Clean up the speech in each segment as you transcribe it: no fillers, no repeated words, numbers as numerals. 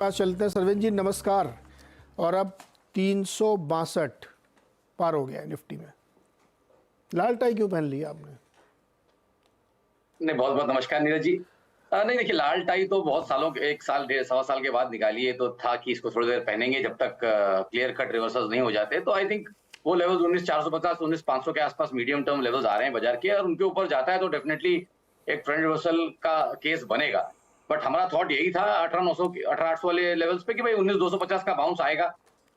पास चलते हैं। सरवीन जी नमस्कार। और अब 362 पार हो गया है निफ्टी में। लाल टाई क्यों पहन लिया आपने? नहीं, बहुत बहुत नमस्कार नीरज जी। नहीं देखिए, लाल टाई तो बहुत सालों के, 1 साल 1.5 साल के बाद निकाली है, तो था कि इसको थोड़ी देर पहनेंगे जब तक क्लियर कट रिवर्सल्स नहीं हो जाते। तो आई थिंक वो लेवल्स 19,450 19,500 के आसपास मीडियम टर्म लेवल्स आ रहे हैं बाजार के, और उनके ऊपर जाता है तो डेफिनेटली एक ट्रेंड रिवर्सल का केस बनेगा। बट हमारा थॉट यही था 18,900 18,800 वाले लेवल्स पे कि भाई 19,250 का बाउंस आएगा,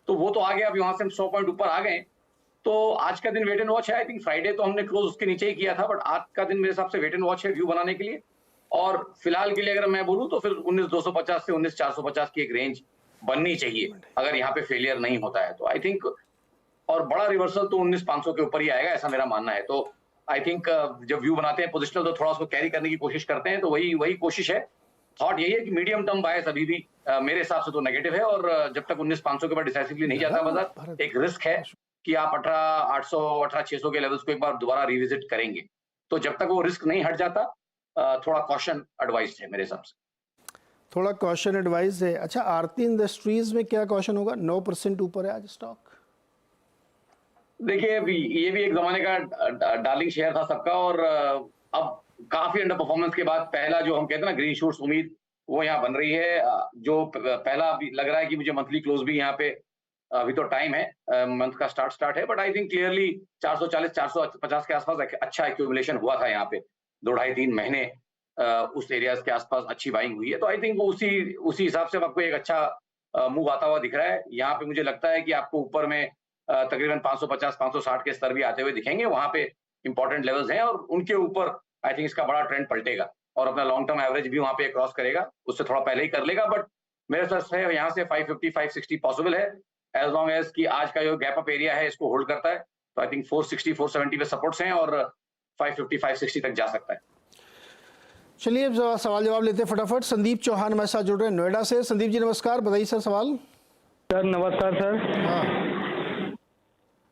तो वो तो आ गया। अब यहाँ से हम 100 पॉइंट ऊपर आ गए। तो आज का दिन वेट एंड वॉच है। आई थिंक फ्राइडे तो हमने क्लोज उसके नीचे ही किया था, बट आज का दिन मेरे हिसाब से वेट एंड वॉच है व्यू बनाने के लिए। और फिलहाल के लिए अगर मैं बोलूं तो फिर 19,250 से 19,450 की एक रेंज बननी चाहिए अगर यहाँ पे फेलियर नहीं होता है तो आई थिंक। और बड़ा रिवर्सल तो 19,500 के ऊपर ही आएगा, ऐसा मेरा मानना है। तो आई थिंक जब व्यू बनाते हैं पोजिशनल तो थोड़ा उसको कैरी करने की कोशिश करते हैं, तो वही वही कोशिश है। थॉट यही है कि मीडियम टर्म बायस अभी भी मेरे हिसाब से तो नेगेटिव है, और जब तक 19,500 के बाद डिसाइसिवली नहीं जाता बाजार, एक रिस्क है कि आप 18,800 18,600 के लेवल्स को एक बार दोबारा रिविजिट करेंगे। तो जब तक वो रिस्क नहीं हट जाता, थोड़ा कॉशन एडवाइस है मेरे हिसाब से। थोड़ा कॉशन एडवाइस है। अच्छा, आरती इंडस्ट्रीज में क्या कॉशन होगा? 9% ऊपर है आज स्टॉक। देखिए, ये भी एक जमाने का डार्लिंग शेयर था सबका, और अब काफी अंडर परफॉर्मेंस के बाद पहला जो हम कहते हैं ना ग्रीन शूट्स उम्मीद, वो यहाँ बन रही है। जो पहला अभी लग रहा है कि मुझे मंथली क्लोज भी यहाँ पे अभी तो टाइम है, मंथ का स्टार्ट है, बट आई थिंक क्लियरली 440 450 के आसपास अच्छा एक्यूमुलेशन हुआ था यहाँ पे 2 ढाई 3 महीने। उस एरियाज के आसपास अच्छी बाइंग हुई है, तो आई थिंक वो उसी उसी हिसाब से आपको एक अच्छा मूव आता हुआ दिख रहा है। यहाँ पे मुझे लगता है कि आपको ऊपर में तकरीबन 550 560 के स्तर भी आते हुए दिखेंगे। वहां पे इंपॉर्टेंट लेवल्स हैं, और उनके ऊपर आई थिंक इसका बड़ा ट्रेंड पलटेगा और अपना लॉन्ग टर्म एवरेज भी वहां पे क्रॉस करेगा। उससे थोड़ा पहले ही कर लेगा, बट मेरे हिसाब से यहाँ से 550 560 पॉसिबल है, एज लॉन्ग एज कि आज का जो गैप अप एरिया है इसको होल्ड करता है। तो आई थिंक 460 470 पे सपोर्ट्स हैं, और 550 560 तक जा सकता है। चलिए सवाल जवाब लेते हैं फटाफट। संदीप चौहान हमारे साथ जुड़ रहे हैं नोएडा से। संदीप जी नमस्कार, बताइए सर सवाल। सर नमस्कार सर। हाँ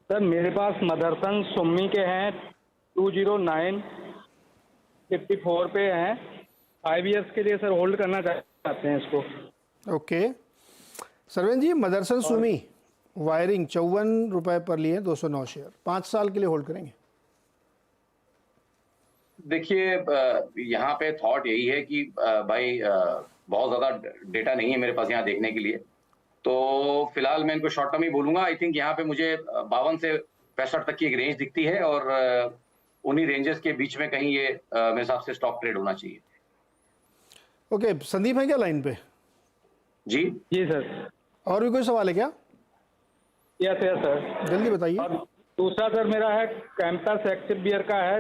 सर मेरे पास मदरसन सुम्मी के हैं 20954 पे हैं। 5 ईयर्स के लिए सर होल्ड करना चाहते हैं इसको। ओके सरवीन जी, मदरसन सुमी वायरिंग 54 रुपए पर लिए 209 शेयर, 5 साल के लिए होल्ड करेंगे। देखिए, यहाँ पे थॉट यही है कि भाई बहुत ज्यादा डेटा नहीं है मेरे पास यहाँ देखने के लिए, तो फिलहाल मैं इनको शॉर्ट टर्म ही बोलूंगा। आई थिंक यहाँ पे मुझे 52 से 65 तक की एक रेंज दिखती है, और उन्हीं रेंजेस के बीच में कहीं ये मेरे हिसाब से स्टॉक ट्रेड होना चाहिए। ओके संदीप है क्या लाइन पे? जी सर। और भी कोई सवाल है क्या? यस सर, जल्दी बताइए। और दूसरा सर मेरा है कैंपस एक्टिव बियर का है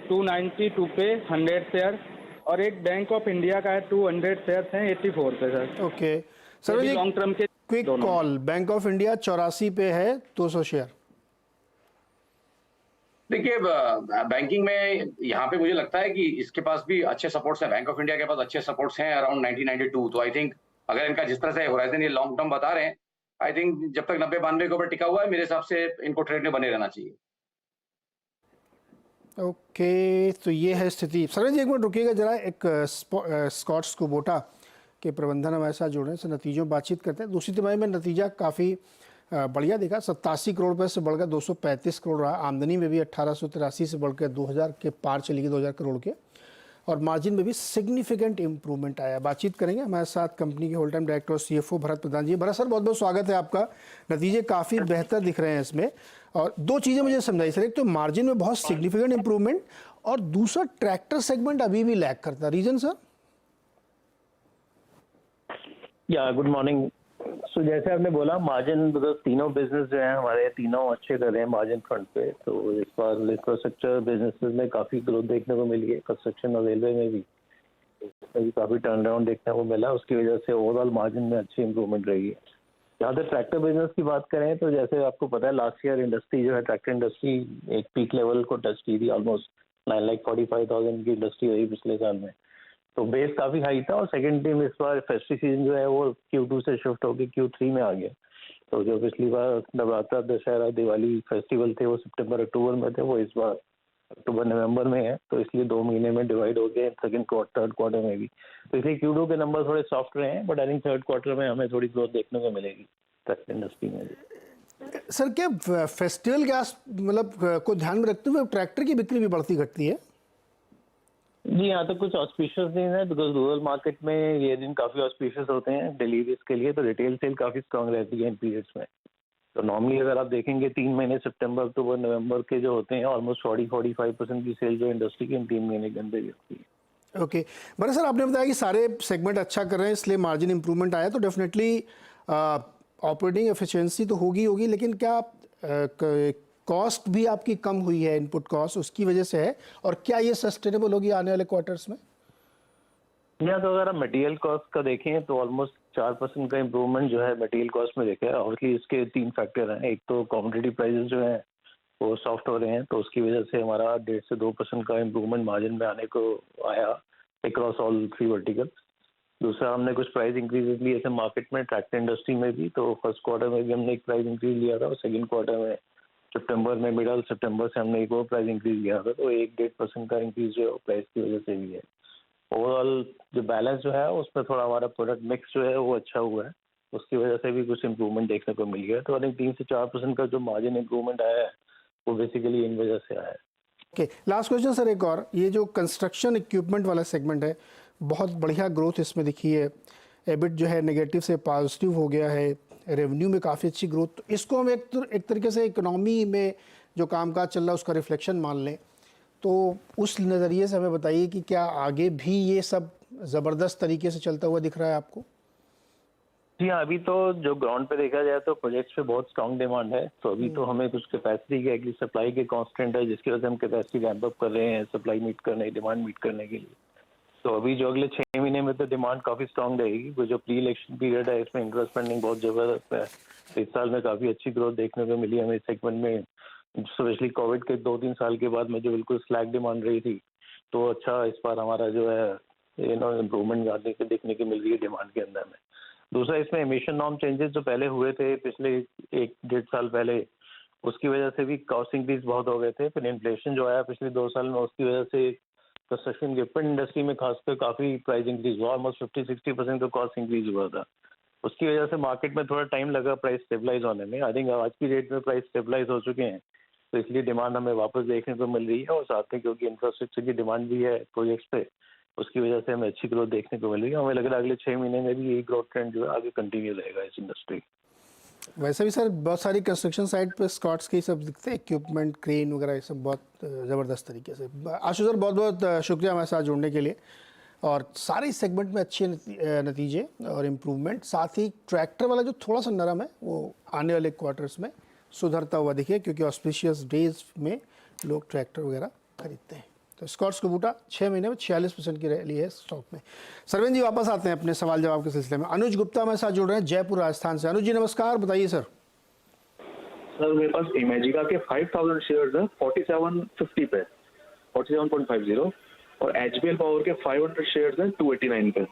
292 पे 100 शेयर, और एक बैंक ऑफ इंडिया का है 200 शेयर हैं 84 पे सर। ओके सर, ये लॉन्ग टर्म के quick call. Bank of India 84 पे है 200 शेयर। देखिए, बैंकिंग में यहाँ पे मुझे लगता है कि इसके पास भी अच्छे सपोर्ट्स हैं। बैंक ऑफ इंडिया के पास अच्छे सपोर्ट्स हैं अराउंड 1992। तो आई थिंक अगर इनका जिस तरह से होराइजन ये लॉन्ग टर्म बता रहे हैं, आई थिंक जब तक 90-92 के ऊपर टिका हुआ है, मेरे हिसाब से इनको ट्रेड में बने रहना चाहिए। ओके तो ये है स्थिति। सर जी एक मिनट रुकिएगा जरा। एक स्कॉट्स कुबोटा के प्रबंधन हमारे साथ जुड़ रहे हैं, नतीजों बातचीत करते हैं। दूसरी तिमाही में नतीजा काफ़ी बढ़िया देखा। 87 करोड़ रुपये से बढ़कर 235 करोड़ रहा। आमदनी में भी 1883 से बढ़कर 2000 के पार चली गई, 2000 करोड़ के। और मार्जिन में भी सिग्निफिकेंट इंप्रूवमेंट आया। बातचीत करेंगे हमारे साथ कंपनी के होल टाइम डायरेक्टर और CFO भरत प्रधान जी। भरत सर बहुत बहुत स्वागत है आपका। नतीजे काफ़ी बेहतर दिख रहे हैं इसमें, और 2 चीज़ें मुझे समझाई सर। एक तो मार्जिन में बहुत सिग्निफिकेंट इंप्रूवमेंट, और दूसरा ट्रैक्टर सेगमेंट अभी भी लैग करता। Reason sir? या गुड मॉर्निंग। सो जैसे आपने बोला मार्जिन, बिकॉज तीनों बिजनेस जो हैं हमारे तीनों अच्छे कर रहे हैं मार्जिन फ्रंट पे। तो इस बार इंफ्रास्ट्रक्चर बिजनेसेस में काफ़ी ग्रोथ देखने को मिली है, कंस्ट्रक्शन और रेलवे में भी काफ़ी टर्न अराउंड देखने को मिला। उसकी वजह से ओवरऑल मार्जिन में अच्छी इंप्रूवमेंट रही है। जहाँ तक ट्रैक्टर बिजनेस की बात करें तो जैसे आपको पता है लास्ट ईयर इंडस्ट्री जो है ट्रैक्टर इंडस्ट्री एक पीक लेवल को टच की थी। ऑलमोस्ट 9,45,000 की इंडस्ट्री रही पिछले साल में, तो बेस काफी हाई था। और सेकंड टाइम इस बार फेस्टिव सीजन जो है वो Q2 से शिफ्ट होकर Q3 में आ गया। तो जो पिछली बार नवरात्रा, दशहरा, दिवाली फेस्टिवल थे वो सितंबर अक्टूबर में थे, वो इस बार अक्टूबर नवंबर में है, तो इसलिए 2 महीने में डिवाइड हो गए, सेकंड क्वार्टर थर्ड क्वार्टर में भी। तो इसलिए Q2 के नंबर थोड़े सॉफ्ट रहे हैं, but I think third quarter में हमें थोड़ी ग्रोथ देखने को मिलेगी ट्रैक्टर इंडस्ट्री में भी। सर क्या फेस्टिवल के मतलब को ध्यान में रखते हुए ट्रैक्टर की बिक्री भी बढ़ती घटती है? जी यहाँ तो कुछ ऑस्पिशियस दिन है, बिकॉज रूरल मार्केट में ये दिन काफी ऑस्पिशियस होते हैं डिलीवरीज के लिए, तो रिटेल सेल काफी स्ट्रांग रहती है इन पीरियड्स में। तो नॉर्मली अगर आप देखेंगे 3 महीने सितंबर अक्टूबर नवंबर के जो होते हैं, ऑलमोस्ट 40-45% की सेल जो इंडस्ट्री की इन 3 महीने के अंदर ही होती है। ओके बड़ा सर, आपने बताया कि सारे सेगमेंट अच्छा कर रहे हैं इसलिए मार्जिन इंप्रूवमेंट आया, तो डेफिनेटली ऑपरेटिंग एफिशिएंसी तो होगी, लेकिन क्या कॉस्ट भी आपकी कम हुई है, इनपुट कॉस्ट उसकी वजह से है, और क्या ये सस्टेनेबल होगी आने वाले क्वार्टर्स में? या तो अगर आप मटेरियल कॉस्ट का देखें तो ऑलमोस्ट 4% का इम्प्रूवमेंट जो है मटेरियल कॉस्ट में देखा है। ऑब्वियसली इसके 3 फैक्टर हैं। एक तो कमोडिटी प्राइसेस जो हैं वो सॉफ्ट हो रहे हैं, तो उसकी वजह से हमारा 1.5 से 2% का इम्प्रूवमेंट मार्जिन में आने को आया अक्रॉस ऑल 3 वर्टिकल। दूसरा, हमने कुछ प्राइस इंक्रीज लिए थे मार्केट में, ट्रैक्टर इंडस्ट्री में भी। तो फर्स्ट क्वार्टर में भी हमने एक प्राइस इंक्रीज लिया था, और सेकेंड क्वार्टर में सितंबर में मिडल सितंबर से हमने एक और प्राइस इंक्रीज लिया था। तो 1-1.5% का इंक्रीज जो है प्राइस की वजह से भी है। ओवरऑल जो बैलेंस जो है उसमें थोड़ा हमारा प्रोडक्ट मिक्स जो है वो अच्छा हुआ है, उसकी वजह से भी कुछ इम्प्रूवमेंट देखने को मिल गया। तो आई थिंक 3 से 4% का जो मार्जिन इम्प्रूवमेंट आया है वो बेसिकली इन वजह से आया है। ओके, लास्ट क्वेश्चन सर एक और, ये जो कंस्ट्रक्शन इक्विपमेंट वाला सेगमेंट है, बहुत बढ़िया ग्रोथ इसमें दिखी है, एबिट जो है नेगेटिव से पॉजिटिव हो गया है, रेवेन्यू में काफ़ी अच्छी ग्रोथ, तो इसको हम एक तरीके से इकोनॉमी में जो कामकाज चल रहा है उसका रिफ्लेक्शन मान लें, तो उस नज़रिए से हमें बताइए कि क्या आगे भी ये सब ज़बरदस्त तरीके से चलता हुआ दिख रहा है आपको? जी हाँ, अभी तो जो ग्राउंड पे देखा जाए तो प्रोजेक्ट्स पे बहुत स्ट्रांग डिमांड है। तो अभी तो हमें कुछ कैपेसिटी की एक्चुअली सप्लाई के कांस्टेंट है, जिसकी वजह से हम कैपेसिटी रैंप अप कर रहे हैं सप्लाई मीट करने, डिमांड मीट करने के लिए। तो अभी जो अगले 6 महीने में तो डिमांड काफ़ी स्ट्रांग रहेगी। वो जो प्री इलेक्शन पीरियड है इसमें इंटरेस्ट स्पेंडिंग बहुत ज़बरदस्त है। तो इस साल में काफ़ी अच्छी ग्रोथ देखने को मिली हमें इस सेगमेंट में, स्पेशली कोविड के 2-3 साल के बाद में जो बिल्कुल स्लैक डिमांड रही थी, तो अच्छा इस बार हमारा जो है इम्प्रूवमेंट देखने की मिल रही है डिमांड के अंदर में। दूसरा, इसमें एमिशन नॉर्म चेंजेस जो पहले हुए थे पिछले 1-1.5 साल पहले, उसकी वजह से भी कॉस्ट इंक्रीज बहुत हो गए थे। फिर इन्फ्लेशन जो आया पिछले 2 साल में, उसकी वजह से कंस्ट्रक्शन इक्विपमेंट इंडस्ट्री में खासकर काफ़ी प्राइस इंक्रीज हुआ, ऑलमोस्ट 50-60% का कॉस्ट इंक्रीज हुआ था। उसकी वजह से मार्केट में थोड़ा टाइम लगा प्राइस स्टेबलाइज होने में। आई थिंक आज की डेट में प्राइस स्टेबलाइज हो चुके हैं, तो इसलिए डिमांड हमें वापस देखने को मिल रही है। और साथ में क्योंकि इंफ्रास्ट्रक्चर की डिमांड भी है प्रोजेक्ट्स पे, उसकी वजह से हमें अच्छी ग्रोथ देखने को मिल रही है। हमें लग रहा है अगले 6 महीने में भी यही ग्रोथ ट्रेंड जो है आगे कंटिन्यू रहेगा इस इंडस्ट्री। वैसे भी सर बहुत सारी कंस्ट्रक्शन साइट पे स्कॉट्स के सब दिखते हैं, इक्विपमेंट क्रेन वगैरह, ये सब बहुत ज़बरदस्त तरीके से। आशु सर बहुत बहुत शुक्रिया हमारे साथ जुड़ने के लिए, और सारे सेगमेंट में अच्छे नतीजे और इम्प्रूवमेंट, साथ ही ट्रैक्टर वाला जो थोड़ा सा नरम है वो आने वाले क्वार्टर्स में सुधरता हुआ दिखे, क्योंकि ऑस्पिशियस डेज में लोग ट्रैक्टर वगैरह खरीदते हैं। तो स्कॉट्स कुबोटा 6 महीने में 46% की रैली है स्टॉक में। सरवीन जी वापस आते हैं अपने सवाल जवाब के सिलसिले में। अनुज गुप्ता हमारे साथ जुड़ रहे हैं जयपुर राजस्थान से। अनुज जी नमस्कार, बताइए सर। सर मेरे पास इमेजिका के 5000 शेयर्स है 4750 पे, 47.50, और एचबीएल पावर के 500 शेयर्स हैं 289 पे।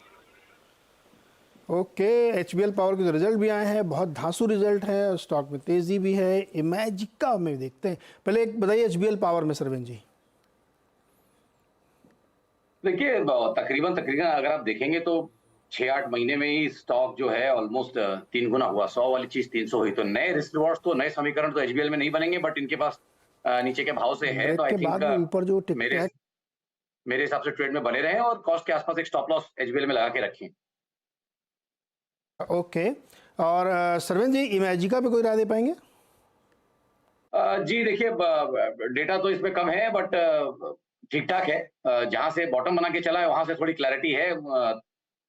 ओके, एचबीएल पावर के जो रिजल्ट भी आए हैं बहुत धांसू रिजल्ट है, स्टॉक में तेजी भी है। इमेजिका में देखते हैं, पहले एक बताइए एचबीएल पावर में सरवीन जी। देखिए तकरीबन अगर आप देखेंगे तो 6-8 महीने में ही स्टॉक जो है ऑलमोस्ट 3 गुना हुआ। 100 वाली चीज 300 हुई। तो नए रिस्क रिवॉर्ड्स तो नए समीकरण तो एचबीएल में नहीं बनेंगे, बट इनके पास नीचे के भाव से है, तो आई थिंक ऊपर जो मेरे हिसाब से ट्रेड में बने रहे और कॉस्ट के आसपास एक स्टॉप लॉस एचबीएल में लगा के रखें। ओके, और सरवीन जी इमेजिका पे कोई राय दे पाएंगे? जी देखिए, डेटा तो इसमें कम है, बट ठीक ठाक है। जहां से बॉटम बना के चला है वहां से थोड़ी क्लैरिटी है।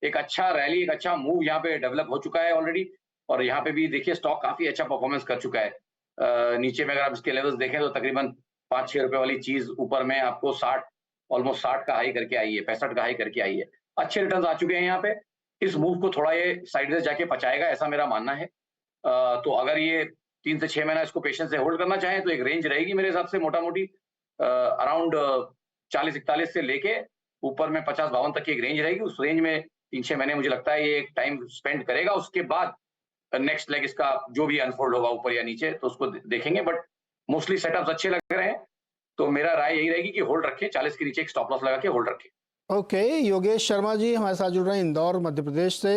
एक अच्छा रैली, एक अच्छा मूव यहाँ पे डेवलप हो चुका है ऑलरेडी, और यहाँ पे भी देखिए स्टॉक काफी अच्छा परफॉर्मेंस कर चुका है। नीचे में अगर आप इसके लेवल्स देखें तो तकरीबन 5-6 रुपए वाली चीज ऊपर में आपको 60, ऑलमोस्ट 60 का हाई करके आई है, 65 का हाई करके आई है। अच्छे रिटर्न आ चुके हैं यहाँ पे। इस मूव को थोड़ा ये साइडवेज जाके पचाएगा, ऐसा मेरा मानना है। तो अगर ये 3 से 6 महीना इसको पेशेंस से होल्ड करना चाहें तो एक रेंज रहेगी मेरे हिसाब से मोटा मोटी अराउंड 40-41 से लेके ऊपर में 50-52 तक की एक रेंज रहेगी। उस रेंज में 3-6 महीने मुझे लगता है ये एक टाइम स्पेंड करेगा। उसके बाद नेक्स्ट लेग इसका जो भी अनफोल्ड होगा ऊपर या नीचे तो उसको देखेंगे, बट मोस्टली सेटअप्स अच्छे लग रहे हैं। तो मेरा राय यही रहेगी कि होल्ड रखें, 40 के नीचे एक स्टॉप लॉस लगा के होल्ड रखें। ओके, योगेश शर्मा जी हमारे साथ जुड़ रहे हैं इंदौर मध्य प्रदेश से।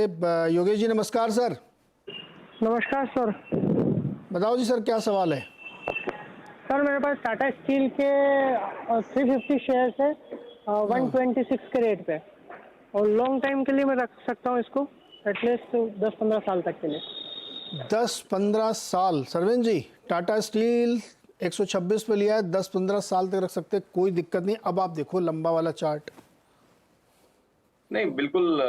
योगेश जी नमस्कार सर। नमस्कार सर। बताओ जी सर, क्या सवाल है? सर मेरे पास टाटा स्टील के 350 शेयर्स है 126 के रेट पे, और लॉन्ग टाइम के लिए मैं रख सकता हूँ इसको, एटलीस्ट 10-15 साल तक के लिए। 10-15 साल सरवेन जी, टाटा स्टील 126 पे लिया है, 10-15 साल तक रख सकते हैं, कोई दिक्कत नहीं। अब आप देखो लंबा वाला चार्ट। नहीं, बिल्कुल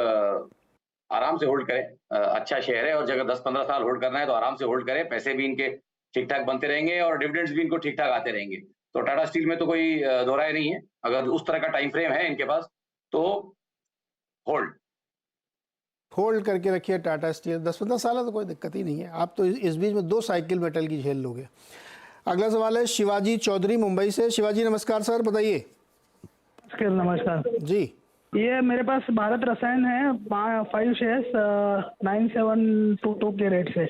आराम से होल्ड करें। अच्छा शेयर है, और अगर 10-15 साल होल्ड करना है तो आराम से होल्ड करें। पैसे भी इनके ठीक ठाक बनते रहेंगे और डिविडेंड्स भी इनको ठीक ठाक आते रहेंगे। तो टाटा स्टील में तो कोई दो राय नहीं है। अगर उस तरह का टाइम फ्रेम है इनके पास तो होल्ड करके रखिए टाटा स्टील। 10-15 साल है तो कोई दिक्कत ही नहीं है। आप तो इस बीच में 2 साइकिल मेटल की झेल लोगे। अगला सवाल है शिवाजी चौधरी मुंबई से। शिवाजी नमस्कार सर, बताइए। नमस्कार जी। ये मेरे पास भारत रसायन है 5 शेयर्स 9722 के रेट से।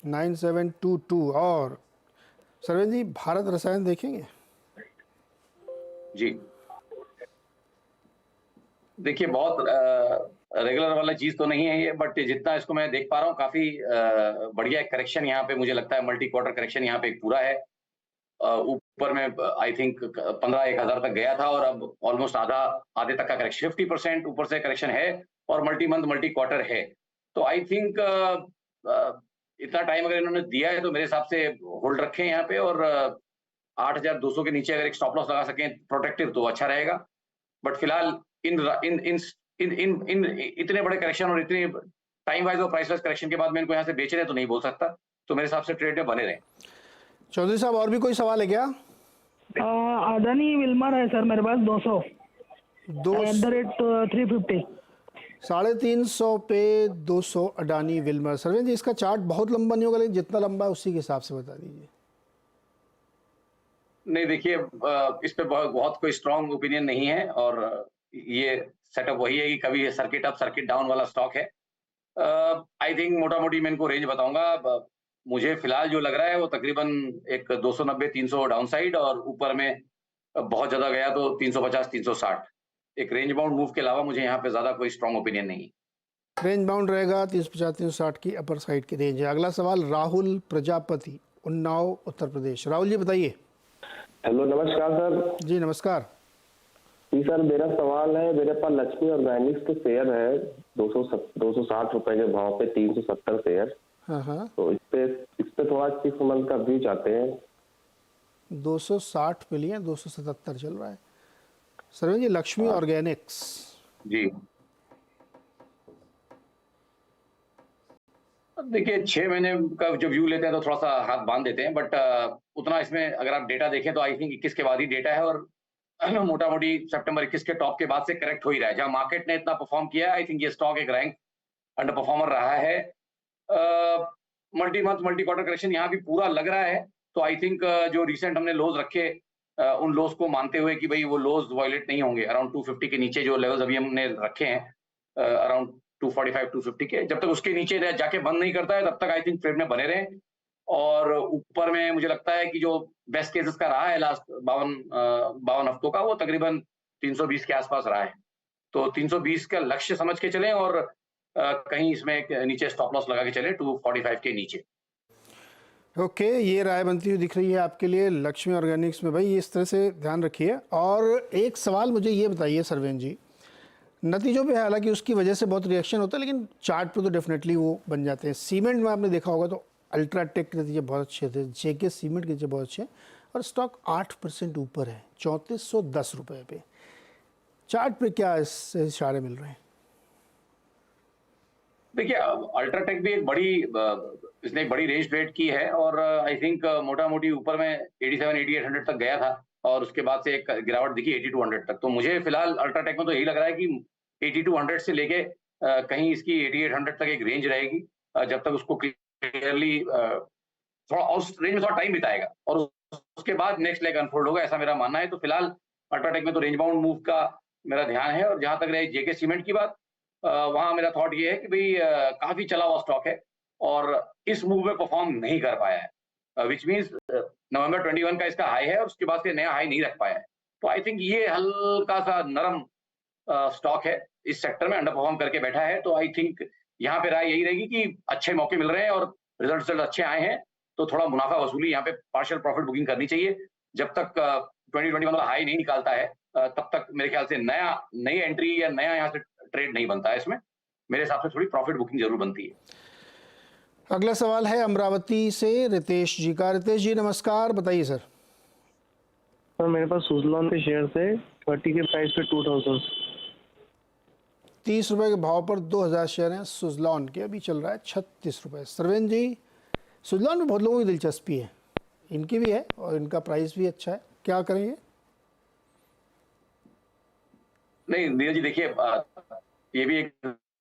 9722। और सरवेन जी भारत रसायन देखेंगे? जी, देखिए बहुत रेगुलर वाला चीज तो नहीं है ये, बट जितना इसको मैं देख पा रहा हूँ काफी बढ़िया एक करेक्शन यहाँ पे मुझे लगता है, मल्टी क्वार्टर करेक्शन यहाँ पे एक पूरा है। ऊपर में आई थिंक 15,000 तक गया था और अब ऑलमोस्ट आधे तक का करेक्शन, 50% ऊपर से करेक्शन है और मल्टी मंथ मल्टी क्वार्टर है। तो आई थिंक इतना टाइम अगर इन्होंने दिया है तो मेरे हिसाब से होल्ड रखें यहाँ पे, और 8,200 के नीचे अगर एक स्टॉप लॉस लगा सकें प्रोटेक्टिव तो अच्छा रहेगा। बट फिलहाल इन इतने बड़े करेक्शन और इतने टाइम वाइज और प्राइस वाइज करेक्शन के बाद मैं इनको यहाँ से बेच रहे तो नहीं बोल सकता। तो मेरे हिसाब से ट्रेड में बने रहे। चौधरी साहब और भी कोई सवाल है क्या? अदानी विल्मर है सर मेरे पास 200 350। 350 पे 200 अडानी विल्मर। सरवेन जी इसका चार्ट बहुत लंबा नहीं होगा, लेकिन जितना लंबा है उसी के हिसाब से बता दीजिए। नहीं देखिए, इस पे बहुत कोई स्ट्रांग ओपिनियन नहीं है, और ये सेटअप वही है कि कभी सर्किट अप सर्किट डाउन वाला स्टॉक है। आई थिंक मोटा मोटी मैं इनको रेंज बताऊंगा। मुझे फिलहाल जो लग रहा है वो तकरीबन एक 290-300 डाउन साइड, और ऊपर में बहुत ज्यादा गया तो 350-360। एक रेंज बाउंड मूव के अलावा मुझे यहाँ पे ज्यादा कोई स्ट्रांग ओपिनियन नहीं है। रेंज बाउंड रहेगा 350-360 की अपर साइड की रेंज है। अगला सवाल राहुल प्रजापति, उन्नाव उत्तर प्रदेश। राहुल जी बताइए। हेलो नमस्कार सर। जी नमस्कार जी सर, मेरा सवाल है, मेरे पास लक्ष्मी ऑर्गेनिक्स के शेयर है 260 रुपए के भाव पे 370 शेयर। हाँ। तो इस पे थोड़ा 6 मंथ का व्यू चाहते हैं। 260 पे लिए, 277 चल रहा है। सरवेन जी लक्ष्मी ऑर्गेनिक्स। जी देखिए, 6 महीने का जो व्यू लेते हैं तो थोड़ा सा हाथ बांध देते हैं, बट उतना इसमें अगर आप डेटा देखें तो आई थिंक 21 के बाद ही डेटा है, और मोटा मोटी सितंबर 21 के टॉप के बाद से करेक्ट हो ही रहा है। जहां मार्केट ने इतना परफॉर्म किया, आई थिंक ये स्टॉक एक रैंक अंडर परफॉर्मर रहा है। Multi month multi quarter correction यहाँ भी पूरा लग रहा है। तो आई थिंक जो रिसेंट हमने लोज रखे, उन लोज को मानते हुए कि भाई वो लोज वायलेट नहीं होंगे। अराउंड 250 के नीचे जो लेवल्स अभी हमने रखे हैं, अराउंड 245-250 के, जब तक उसके नीचे जाके बंद नहीं करता है तब तक आई थिंक ट्रेड में बने रहे। और ऊपर में मुझे लगता है कि जो बेस्ट केसेस का रहा है लास्ट 52 हफ्तों का, वो तकरीबन 320 के आसपास रहा है। तो 320 का लक्ष्य समझ के चलें, और कहीं इसमें एक नीचे स्टॉप लॉस लगा के चले 245 के नीचे। ओके, ये राय बनती हुई दिख रही है आपके लिए लक्ष्मी ऑर्गेनिक्स में। भाई इस तरह से ध्यान रखिए। और एक सवाल मुझे ये बताइए सरवेन जी, नतीजों पे हालांकि उसकी वजह से बहुत रिएक्शन होता है, लेकिन चार्ट पे तो डेफिनेटली वो बन जाते हैं। सीमेंट में आपने देखा होगा तो अल्ट्राटेक के नतीजे बहुत अच्छे थे, जेके सीमेंट के नतीजे बहुत अच्छे हैं, और स्टॉक 8% ऊपर है 3410 रुपये पे। चार्ट पे क्या इससे इशारे मिल रहे हैं? देखिए, अल्ट्राटेक भी इसने एक बड़ी रेंज ट्रेड की है, और आई थिंक मोटा मोटी ऊपर में 87-8800 तक गया था, और उसके बाद से एक गिरावट दिखी 8200 तक। तो मुझे फिलहाल अल्ट्राटेक में तो यही लग रहा है कि 8200 से लेके कहीं इसकी 8800 तक एक रेंज रहेगी, जब तक उसको क्लियरली थोड़ा उस रेंज में थोड़ा टाइम बिताएगा, और उसके बाद नेक्स्ट लेग अनफोल्ड होगा, ऐसा मेरा मानना है। तो फिलहाल अल्ट्राटेक में तो रेंज बाउंड मूव का मेरा ध्यान है। और जहां तक रही जेके सीमेंट की बात, वहां मेरा थॉट ये है कि भाई काफी चला हुआ स्टॉक है और इस मूव में परफॉर्म नहीं कर पाया है। विच मीन्स नवंबर 21 का इसका हाई है और उसके बाद से नया हाई नहीं रख पाया है। तो आई थिंक ये हल्का सा नरम स्टॉक है, इस सेक्टर में अंडर परफॉर्म करके बैठा है। तो आई थिंक यहाँ पे राय यही रहेगी कि अच्छे मौके मिल रहे हैं और रिजल्ट अच्छे आए हैं, तो थोड़ा मुनाफा वसूली यहाँ पे पार्शियल प्रॉफिट बुकिंग करनी चाहिए। जब तक 2021 वाला हाई नहीं निकालता है तब तक मेरे ख्याल से नई एंट्री या नया यहाँ से ट्रेड नहीं बनता है। इसमें मेरे हिसाब से थोड़ी प्रॉफिट बुकिंग जरूर बनती है। अगला सवाल है अमरावती से रितेश जी का। रितेश जी नमस्कार, बताइए सर। सर मेरे पास सुजलॉन के शेयर है 30 के प्राइस पे 2000। 30 रुपए के भाव पर 2000 शेयर हैं सुजलॉन के, अभी चल रहा है 36 रुपए। सरवेन जी, सुजलॉन में बहुत लोगों की दिलचस्पी है, इनकी भी है और इनका प्राइस भी अच्छा है, क्या करेंगे? नहीं नीरज जी, देखिए ये भी एक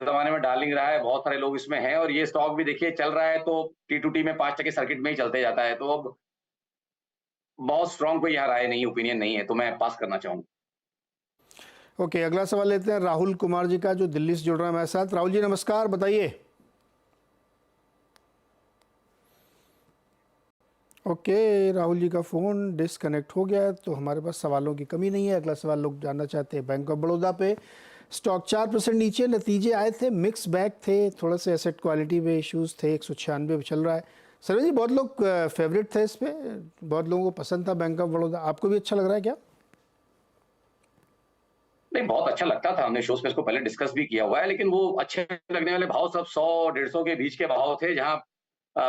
जमाने में डार्लिंग रहा है, बहुत सारे लोग इसमें हैं और ये स्टॉक भी देखिए चल रहा है तो T2T में 5% सर्किट में ही चलते जाता है। तो अब बहुत स्ट्रॉन्ग कोई यहाँ राय नहीं, ओपिनियन नहीं है, तो मैं पास करना चाहूंगा। ओके, अगला सवाल लेते हैं राहुल कुमार जी का, जो दिल्ली से जुड़ रहा है हमारे साथ। राहुल जी नमस्कार, बताइए। ओके, राहुल जी का फ़ोन डिसकनेक्ट हो गया है, तो हमारे पास सवालों की कमी नहीं है। अगला सवाल लोग जानना चाहते हैं बैंक ऑफ बड़ौदा पे। स्टॉक 4% नीचे, नतीजे आए थे मिक्स बैग थे, थोड़ा से एसेट क्वालिटी में इश्यूज थे, 196 पे चल रहा है। सर जी, बहुत लोग फेवरेट थे इस पे, बहुत लोगों को पसंद था बैंक ऑफ बड़ौदा, आपको भी अच्छा लग रहा है क्या? नहीं, बहुत अच्छा लगता था, हमने शोज पे इसको पहले डिस्कस भी किया हुआ है, लेकिन वो अच्छे लगने वाले भाव सब 100-150 के बीच के भाव थे, जहां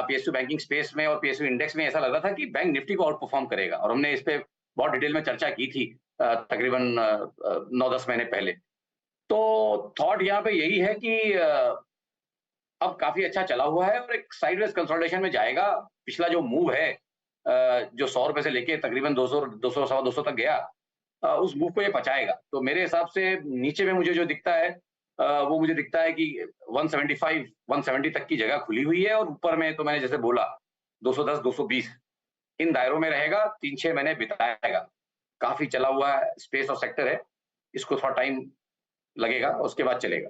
PSU बैंकिंग स्पेस में और PSU इंडेक्स में ऐसा लग रहा था कि बैंक निफ्टी को आउट परफॉर्म करेगा, और हमने इस पे बहुत डिटेल में चर्चा की थी तकरीबन 9-10 महीने पहले। तो थॉट यहाँ पे यही है कि अब काफी अच्छा चला हुआ है और एक साइडवेज कंसोलिडेशन में जाएगा। पिछला जो मूव है जो 100 रुपए से लेके तकरीबन 200 तक गया, उस मूव को ये पचाएगा। तो मेरे हिसाब से नीचे में मुझे जो दिखता है वो मुझे दिखता है कि 170 तक की जगह खुली हुई है, और ऊपर में तो मैंने जैसे बोला 210-220 इन दायरों में रहेगा, 3-6 महीने बिताएगा। काफी चला हुआ स्पेस और सेक्टर है, इसको थोड़ा टाइम लगेगा, उसके बाद चलेगा।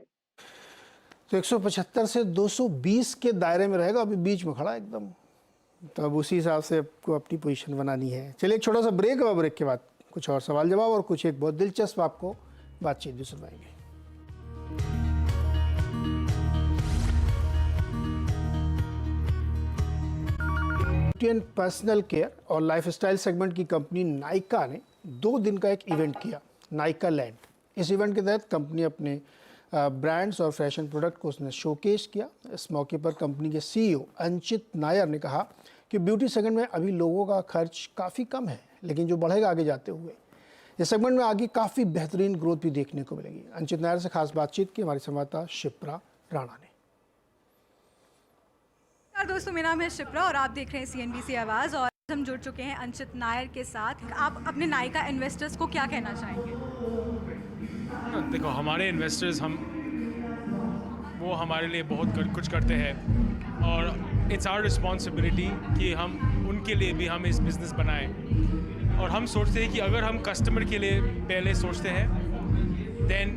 तो 175 से 220 के दायरे में रहेगा, अभी बीच में खड़ा एकदम, तो अब उसी हिसाब से आपको अपनी पोजीशन बनानी है। चलिए एक छोटा सा ब्रेक, और ब्रेक के बाद कुछ और सवाल जवाब और कुछ एक बहुत दिलचस्प आपको बातचीत भी सुनाएंगे। पर्सनल केयर और लाइफस्टाइल सेगमेंट की कंपनी नाइका ने 2 दिन का एक इवेंट किया, नाइका लैंड। इस इवेंट के तहत कंपनी अपने ब्रांड्स और फैशन प्रोडक्ट को उसने शोकेस किया। इस मौके पर कंपनी के CEO अंचित नायर ने कहा कि ब्यूटी सेगमेंट में अभी लोगों का खर्च काफ़ी कम है, लेकिन जो बढ़ेगा आगे जाते हुए। इस सेगमेंट में आगे काफ़ी बेहतरीन ग्रोथ भी देखने को मिलेगी। अंचित नायर से खास बातचीत की हमारी संवाददाता शिप्रा राणा ने। दोस्तों, मेरा नाम है शिप्रा और आप देख रहे हैं CNBC आवाज़, और हम जुड़ चुके हैं अंचित नायर के साथ। आप अपने नाइका इन्वेस्टर्स को क्या कहना चाहेंगे? देखो, हमारे इन्वेस्टर्स वो हमारे लिए बहुत कुछ करते हैं, और इट्स आवर रिस्पॉन्सिबिलिटी कि हम उनके लिए भी हम इस बिज़नेस बनाएं। और हम सोचते हैं कि अगर हम कस्टमर के लिए पहले सोचते हैं, then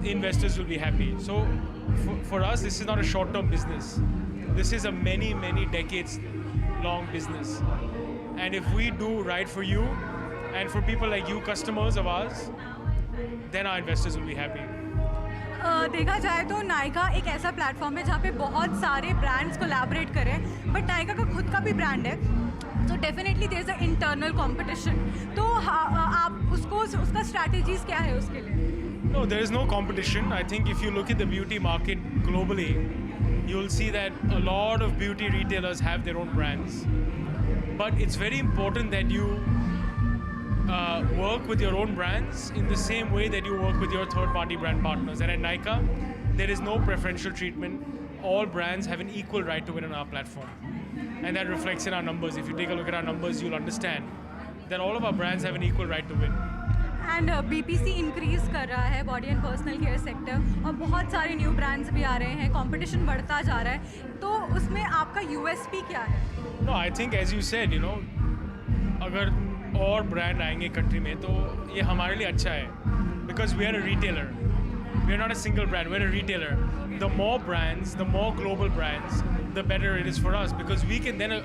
investors will be happy. So for us this is not a short term business, this is a many decades long business, and if we do right for you and for people like you, customers of ours, then our investors will be happy. देखा जाए तो नाइका एक ऐसा platform है जहाँ पे बहुत सारे ब्रांड्स कोलैबोरेट करें, बट नाइका का खुद का भी ब्रांड है, तो definitely there is a internal competition. तो आप उसका स्ट्रैटेजीज क्या है उसके लिए? No, there is no competition. I think if you look at the beauty market globally, you'll see that a lot of beauty retailers have their own brands. But it's very important that you work with your own brands in the same way that you work with your third-party brand partners. And at Nykaa, there is no preferential treatment. All brands have an equal right to win on our platform. And that reflects in our numbers. If you take a look at our numbers, you'll understand that all of our brands have an equal right to win. And BPC increase कर रहा है, body and personal care sector, और बहुत सारे new brands भी आ रहे हैं, competition बढ़ता जा रहा है, तो उसमें आपका USP क्या है? No, I think as you said, you know, अगर और ब्रांड आएंगे कंट्री में तो ये हमारे लिए अच्छा है, because we are a retailer. We are not a single brand, we're a retailer. The more brands, the more global brands, the better it is for us, because we can then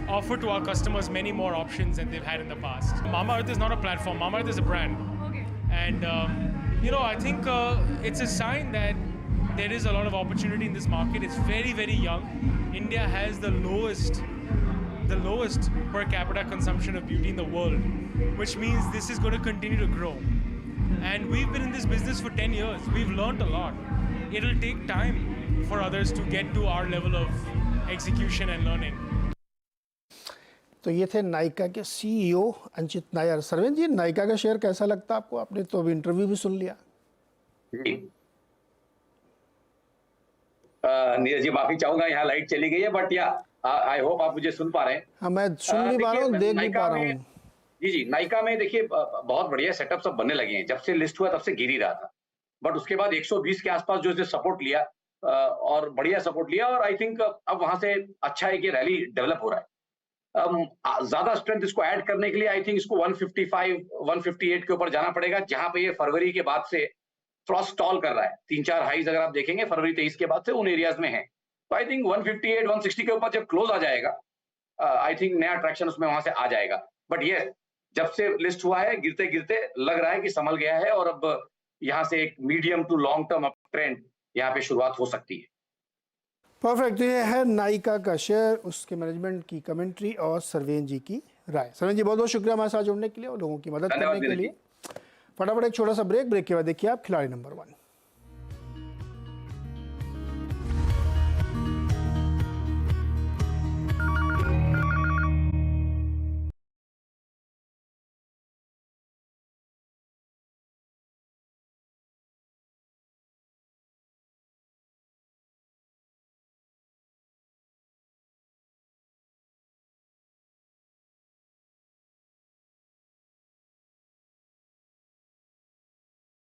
offer to our customers many more options than they've had in the past. Mamaearth is not a platform. Mamaearth is a brand. Okay. And I think it's a sign that there is a lot of opportunity in this market. It's very, very young. India has the lowest per capita consumption of beauty in the world, which means this is going to continue to grow. And we've been in this business for 10 years. We've learned a lot. It'll take time for others to get to our level of execution and learning. तो ये थे नायका के CEO Anchit Nair. सरवेन जी, नायका का share कैसा लगता है आपको? आपने तो अभी इंटरव्यू भी सुन लिया। जी नीरज जी, माफी चाहूंगा, यहाँ लाइट चली गई है, बट या आई होप आप मुझे सुन पा रहे हैं। हाँ, मैं सुन भी पा रहा हूँ, देख भी पा रहा हूँ। जी, नायका में देखिए बहुत बढ़िया सेटअप सब बनने लगे हैं। जब से लिस्ट हुआ तब से गिर ही रहा था, बट उसके बाद 120 के आसपास जो इसने सपोर्ट लिया और बढ़िया सपोर्ट लिया, और आई थिंक अब वहां से अच्छा है कि रैली डेवलप हो रहा है। ज्यादा स्ट्रेंथ इसको ऐड करने के लिए आई थिंक इसको 155 158 के ऊपर जाना पड़ेगा, जहां पे ये फरवरी के बाद से थोड़ा स्टॉल कर रहा है। 3-4 हाईज अगर आप देखेंगे फरवरी 23 के बाद से उन एरियाज में है, तो आई थिंक 158 160 के ऊपर जब क्लोज आ जाएगा, आई थिंक नया ट्रैक्शन उसमें वहां से आ जाएगा। बट ये जब से लिस्ट हुआ है गिरते गिरते लग रहा है कि संभल गया है, और अब यहाँ से एक medium to long term up trend यहाँ पे शुरुआत हो सकती है। परफेक्ट। ये है नायका का शेयर, उसके मैनेजमेंट की कमेंट्री और सरवेन जी की राय। सरवेन जी, बहुत बहुत शुक्रिया हमारे साथ जुड़ने के लिए और लोगों की मदद करने के लिए। फटाफट एक छोटा सा ब्रेक के बाद देखिए आप खिलाड़ी नंबर 1।